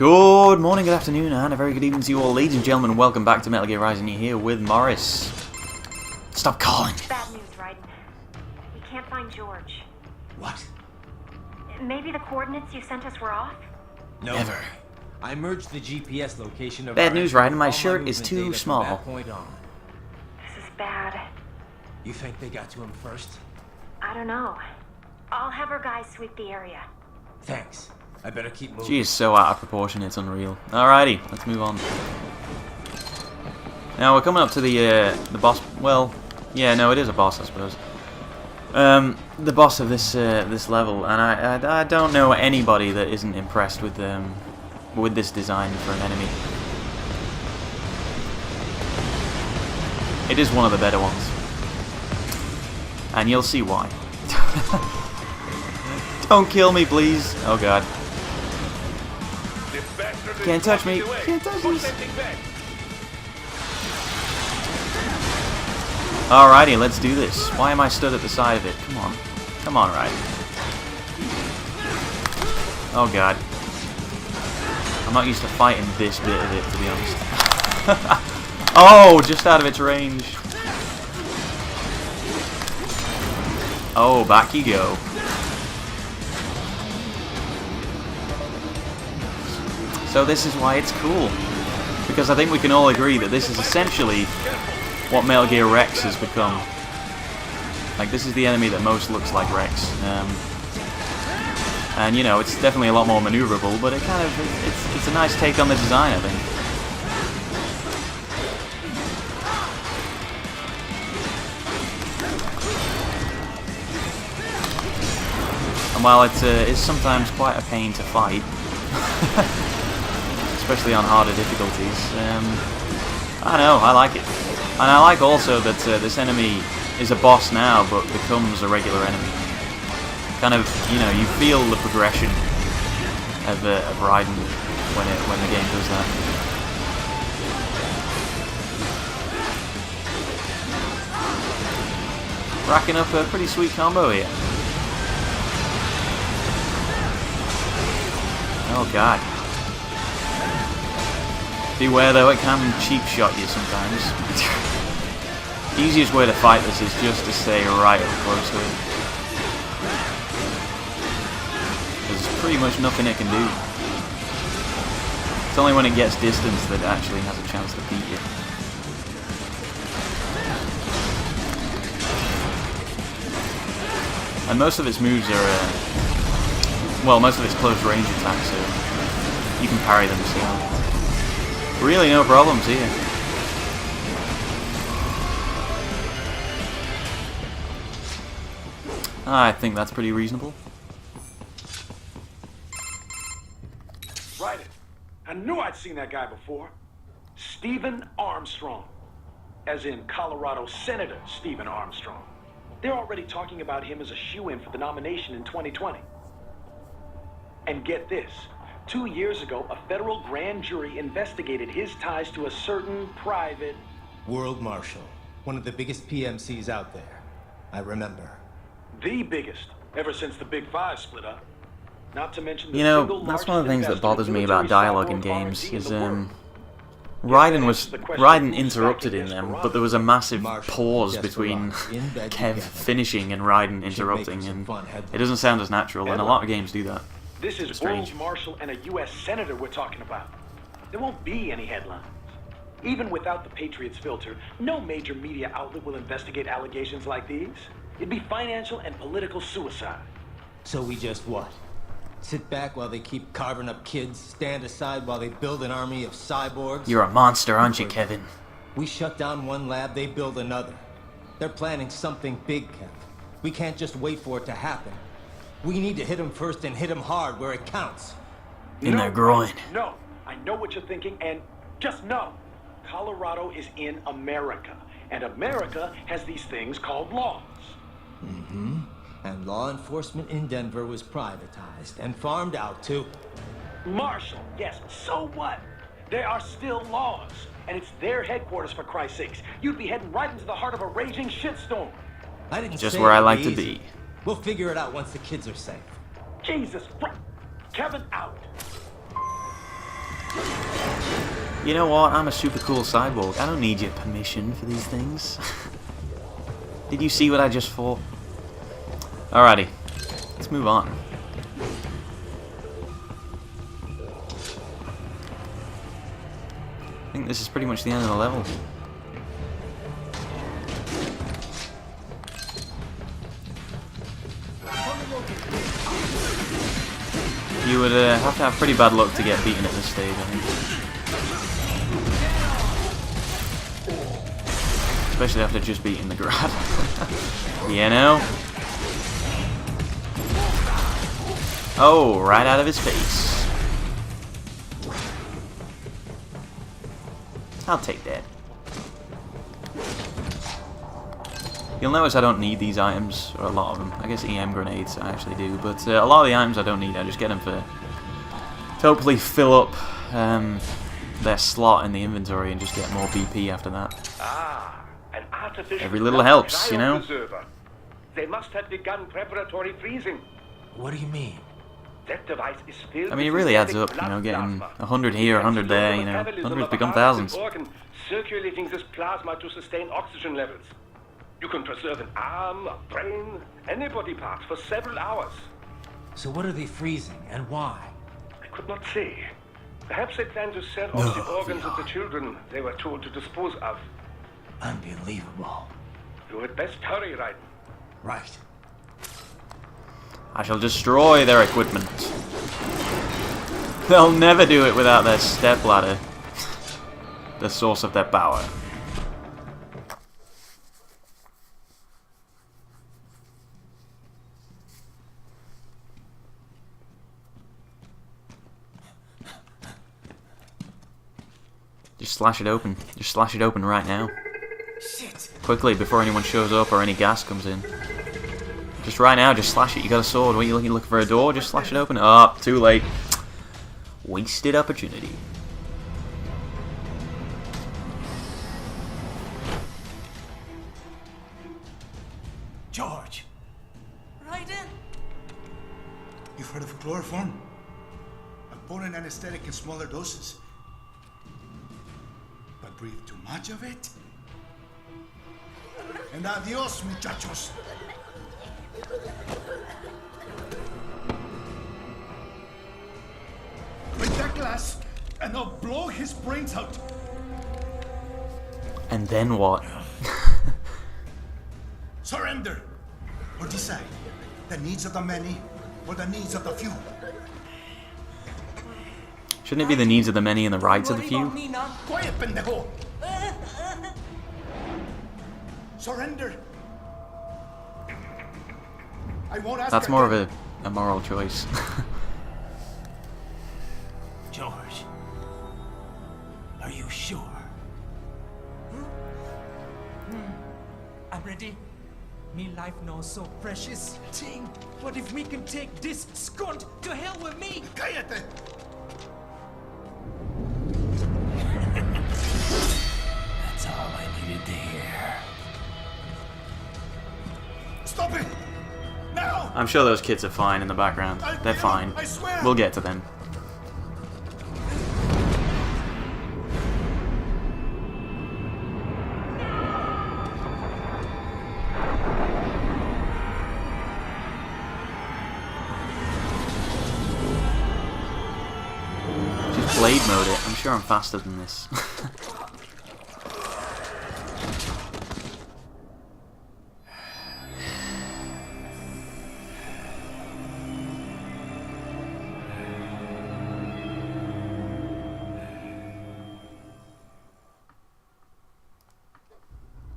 Good morning, good afternoon, and a very good evening to you all, ladies and gentlemen. Welcome back to Metal Gear Rising. You're here with Morris. Stop calling. Bad news, Raiden. We can't find George. What? Maybe the coordinates you sent us were off? No. Never. I merged the GPS location of Bad our news, Raiden. My shirt is too small. From that point on. This is bad. You think they got to him first? I don't know. I'll have our guys sweep the area. Thanks. I better keep moving. She is so out of proportion, it's unreal. Alrighty, let's move on. Now we're coming up to the boss. Well, yeah, no, it is a boss, I suppose. The boss of this this level, and I don't know anybody that isn't impressed with this design for an enemy. It is one of the better ones, and you'll see why. Don't kill me, please. Oh God. Can't touch me. Can't touch me. Alrighty, let's do this. Why am I stood at the side of it? Come on. Come on, Ryder. Oh God. I'm not used to fighting this bit of it, to be honest. Oh, just out of its range. Oh, back you go. So this is why it's cool. Because I think we can all agree that this is essentially what Metal Gear Rex has become. Like, this is the enemy that most looks like Rex. And you know, it's definitely a lot more maneuverable, but it kind of it's a nice take on the design, I think. And while it is sometimes quite a pain to fight, especially on harder difficulties, I know, I like it. And I like also that this enemy is a boss now, but becomes a regular enemy. Kind of, you know, you feel the progression of Raiden when the game does that. Racking up a pretty sweet combo here. Oh God. Beware though, it can cheap shot you sometimes. The easiest way to fight this is just to stay right up close to it. There's pretty much nothing it can do. It's only when it gets distance that it actually has a chance to beat you. And most of its moves are, well, most of its close range attacks, so you can parry them, so really no problems here. I think that's pretty reasonable. Right. I knew I'd seen that guy before. Stephen Armstrong. As in Colorado Senator Stephen Armstrong. They're already talking about him as a shoo-in for the nomination in 2020. And get this. 2 years ago, a federal grand jury investigated his ties to a certain private... World Marshal. One of the biggest PMCs out there. I remember. The biggest, ever since the Big Five split up. Not to mention the You know, that's one of the things that bothers me about dialogue in games, is Raiden interrupted in them, but there was a massive pause between Kev finishing and Raiden interrupting, and it doesn't sound as natural, and a lot of games do that. This is World Marshal and a U.S. Senator we're talking about. There won't be any headlines. Even without the Patriots filter, no major media outlet will investigate allegations like these. It'd be financial and political suicide. So we just what? Sit back while they keep carving up kids, stand aside while they build an army of cyborgs? You're a monster, aren't you, Kevin? We shut down one lab, they build another. They're planning something big, Kev. We can't just wait for it to happen. We need to hit them first and hit them hard where it counts. In their groin. No, I know what you're thinking, and just know. Colorado is in America, and America has these things called laws. Mm-hmm. And law enforcement in Denver was privatized and farmed out to... Marshall, yes, so what? There are still laws, and it's their headquarters, for Christ's sakes. You'd be heading right into the heart of a raging shitstorm. I didn't Just say where I it'd like to easy. be. We'll figure it out once the kids are safe. Jesus, Kevin out. You know what? I'm a super cool cyborg. I don't need your permission for these things. Did you see what I just fought? Alrighty. Let's move on. I think this is pretty much the end of the level. You would have to have pretty bad luck to get beaten at this stage, I think. Especially after just beating the grab. You know? Oh, right out of his face. I'll take that. You'll notice I don't need these items, or a lot of them. I guess EM grenades I actually do, but a lot of the items I don't need. I just get them to hopefully fill up their slot in the inventory and just get more BP after that. Ah, an artificial Every little helps, you know? preserver. They must have begun preparatory freezing. What do you mean? That device is filled I mean, it with really adds up, synthetic you know, blood getting plasma. 100 here, 100 there, you know, Metabolism hundreds of become a heart thousands. organ, circulating this plasma to sustain oxygen levels. You can preserve an arm, a brain, any body part for several hours. So what are they freezing, and why? I could not say. Perhaps they plan to sell off the organs of the children they were told to dispose of. Unbelievable. You had best hurry, Raiden. Right. I shall destroy their equipment. They'll never do it without their stepladder. The source of their power. Just slash it open. Just slash it open right now. Shit. Quickly, before anyone shows up or any gas comes in. Just right now, just slash it. You got a sword. What are you looking for a door? Just slash it open. Oh, too late. Wasted opportunity. George, Raiden? you've heard of chloroform? A potent anesthetic in smaller doses. But breathe too much of it? And adios, muchachos. Break that glass, and I'll blow his brains out. And then what? Surrender, or decide the needs of the many or the needs of the few. Shouldn't it be the needs of the many and the rights of the Worry about few? me now. Quiet, pendejo. Surrender. I won't ask That's more of again. a moral choice. George, are you sure? I'm ready. Me life now so precious. Ting, what if me can take this skunt to hell with me? Cállate. That's all I needed to hear. Stop it! Now! I'm sure those kids are fine in the background. They're fine. I swear. We'll get to them. Just blade mode it. I'm sure I'm faster than this.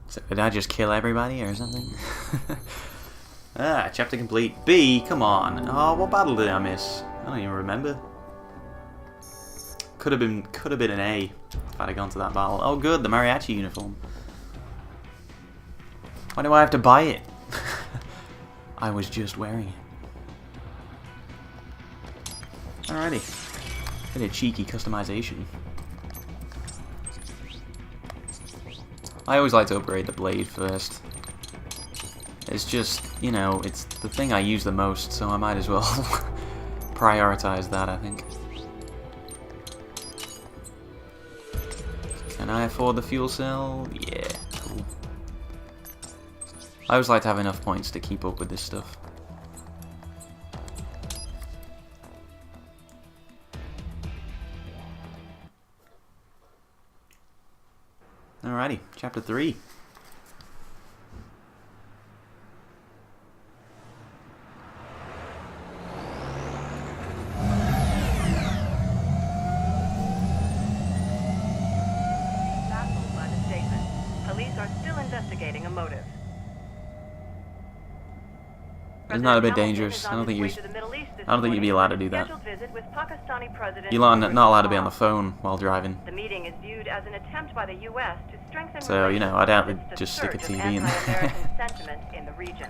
So did I just kill everybody or something? Ah, chapter complete. B, come on. Oh, what battle did I miss? I don't even remember. Could have been an A if I'd have gone to that battle. Oh good, the mariachi uniform. Why do I have to buy it? I was just wearing it. Alrighty. Bit of cheeky customization. I always like to upgrade the blade first. It's just, you know, it's the thing I use the most, so I might as well prioritize that, I think. Can I afford the fuel cell? Yeah, cool. I always like to have enough points to keep up with this stuff. Alrighty, chapter 3. Baffled by the statement. Police are still investigating a motive. Isn't that a bit dangerous? I don't think you'd be allowed to do that. You're not allowed to be on the phone while driving. The meeting is viewed as an attempt by the U.S. to strengthen So, you know, I doubt they'd just stick a surge of TV in there. anti-American sentiment in the region.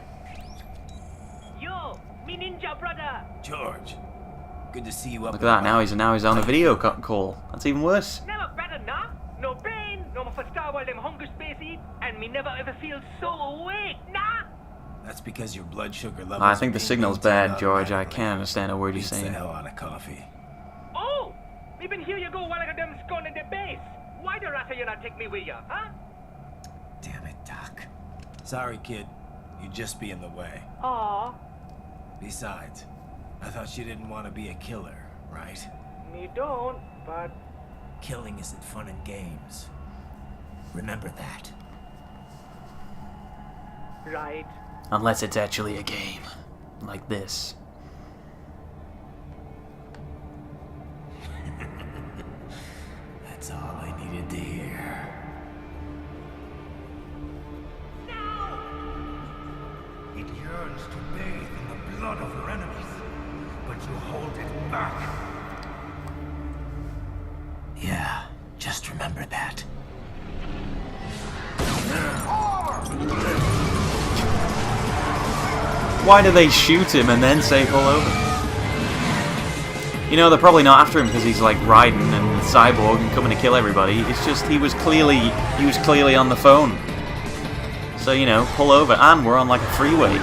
Yo, me ninja brother. George, good to see you up. Look at that, now he's on a video call. That's even worse. Never better, nah? No pain, no more for star while them hunger space eat, and me never ever feel so awake, nah? That's because your blood sugar levels. I think the signal's bad, George. I can't understand a word you're Beats the saying. hell out of coffee. Oh! Me been here you go while I got them scone in the base. Why the rata you not take me with ya, huh? Damn it, Doc. Sorry, kid. You'd just be in the way. Aw, Besides, I thought you didn't want to be a killer, right? me don't, but... Killing isn't fun and games. Remember that. Right. Unless it's actually a game. Like this. That's all I needed to hear. It yearns to bathe in the blood of your enemies, but you hold it back. Yeah, just remember that. Why do they shoot him and then say pull over? You know, they're probably not after him because he's like riding and cyborg and coming to kill everybody. It's just he was clearly on the phone. So, you know, pull over. And we're on like a freeway.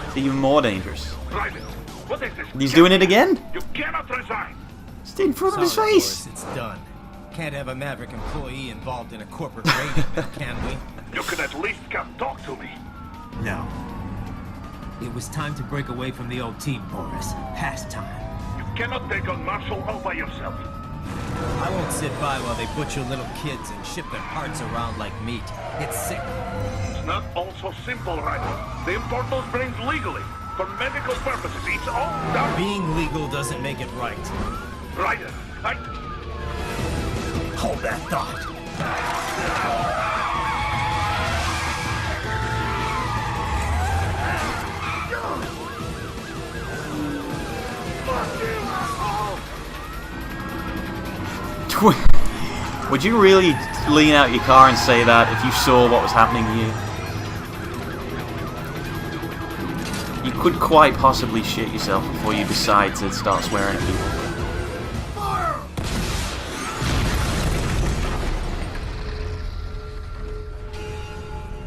It's even more dangerous. Private, what is this? He's doing it again? You cannot resign. It's in front of his Sorry, face. Boris, it's done. Can't have a Maverick employee involved in a corporate raid, can we? You can at least come talk to me. No. It was time to break away from the old team, Boris. Past time. You cannot take on Marshall all by yourself. I won't sit by while they butcher little kids and ship their parts around like meat. It's sick. It's not all so simple, Ryder. They import those brains legally. For medical purposes. It's all done. Being legal doesn't make it right. Ryder, Hold that thought. Would you really lean out your car and say that if you saw what was happening here? You could quite possibly shit yourself before you decide to start swearing at people.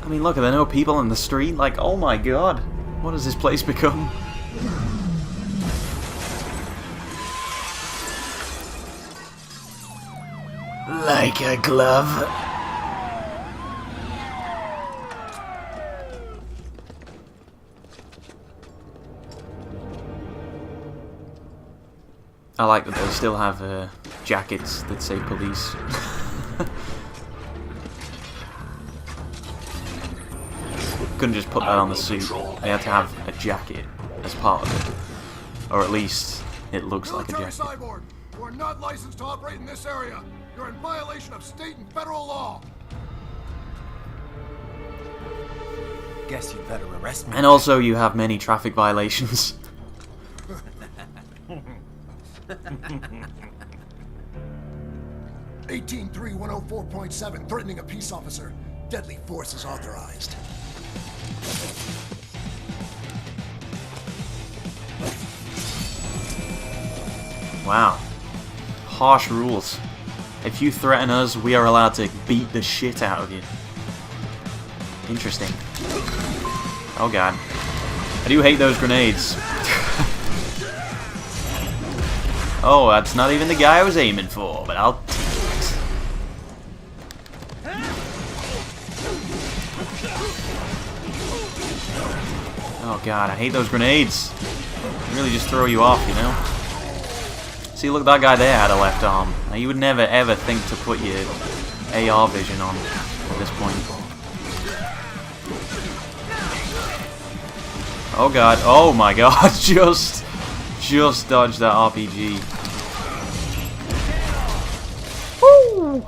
I mean, look, are there no people in the street? Like, oh my god, what has this place become? Like a glove. I like that they still have jackets that say police. Couldn't just put that on the suit. They had to have a jacket as part of it. Or at least it looks like a jacket. Cyborg, you are not licensed to operate in this area. You're in violation of state and federal law. Guess you better arrest me. And also you have many traffic violations. 18.3.104.7, threatening a peace officer. Deadly force is authorized. Wow. Harsh rules. If you threaten us, we are allowed to beat the shit out of you. Interesting. Oh god. I do hate those grenades. Oh, that's not even the guy I was aiming for, but I'll take it. Oh god, I hate those grenades. They really just throw you off, you know? See, look, that guy there had a left arm. Now, you would never ever think to put your AR vision on at this point. Oh god, oh my god, just dodged that RPG. Woo!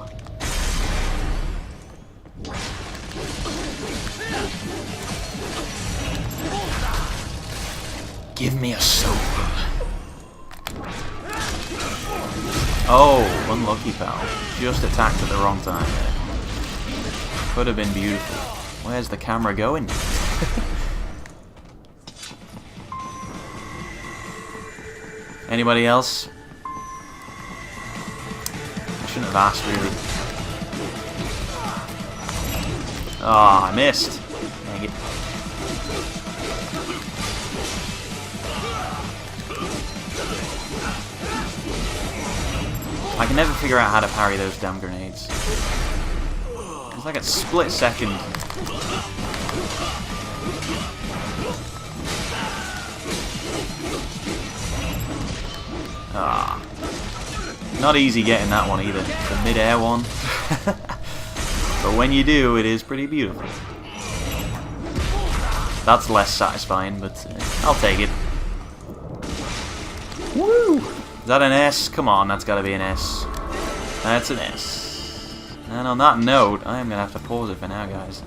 Give me a soap. Oh, unlucky pal. Just attacked at the wrong time there. Could have been beautiful. Where's the camera going? Anybody else? I shouldn't have asked, really. Ah, I missed. Dang it. I can never figure out how to parry those damn grenades. It's like a split second. Ah. Not easy getting that one either. The mid-air one. But when you do, it is pretty beautiful. That's less satisfying, but I'll take it. Woo! Is that an S? Come on, that's gotta be an S. That's an S. And on that note, I am gonna have to pause it for now, guys.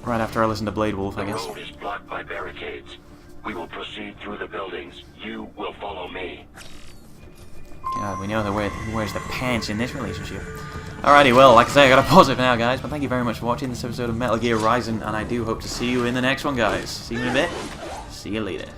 Right after I listen to Blade Wolf, I guess. The road is blocked by barricades. We will proceed through the buildings. You will follow me. God, we know who wears the pants in this relationship. Alrighty, well, like I say, I gotta pause it for now, guys. But thank you very much for watching this episode of Metal Gear Rising, and I do hope to see you in the next one, guys. See you in a bit. See you later.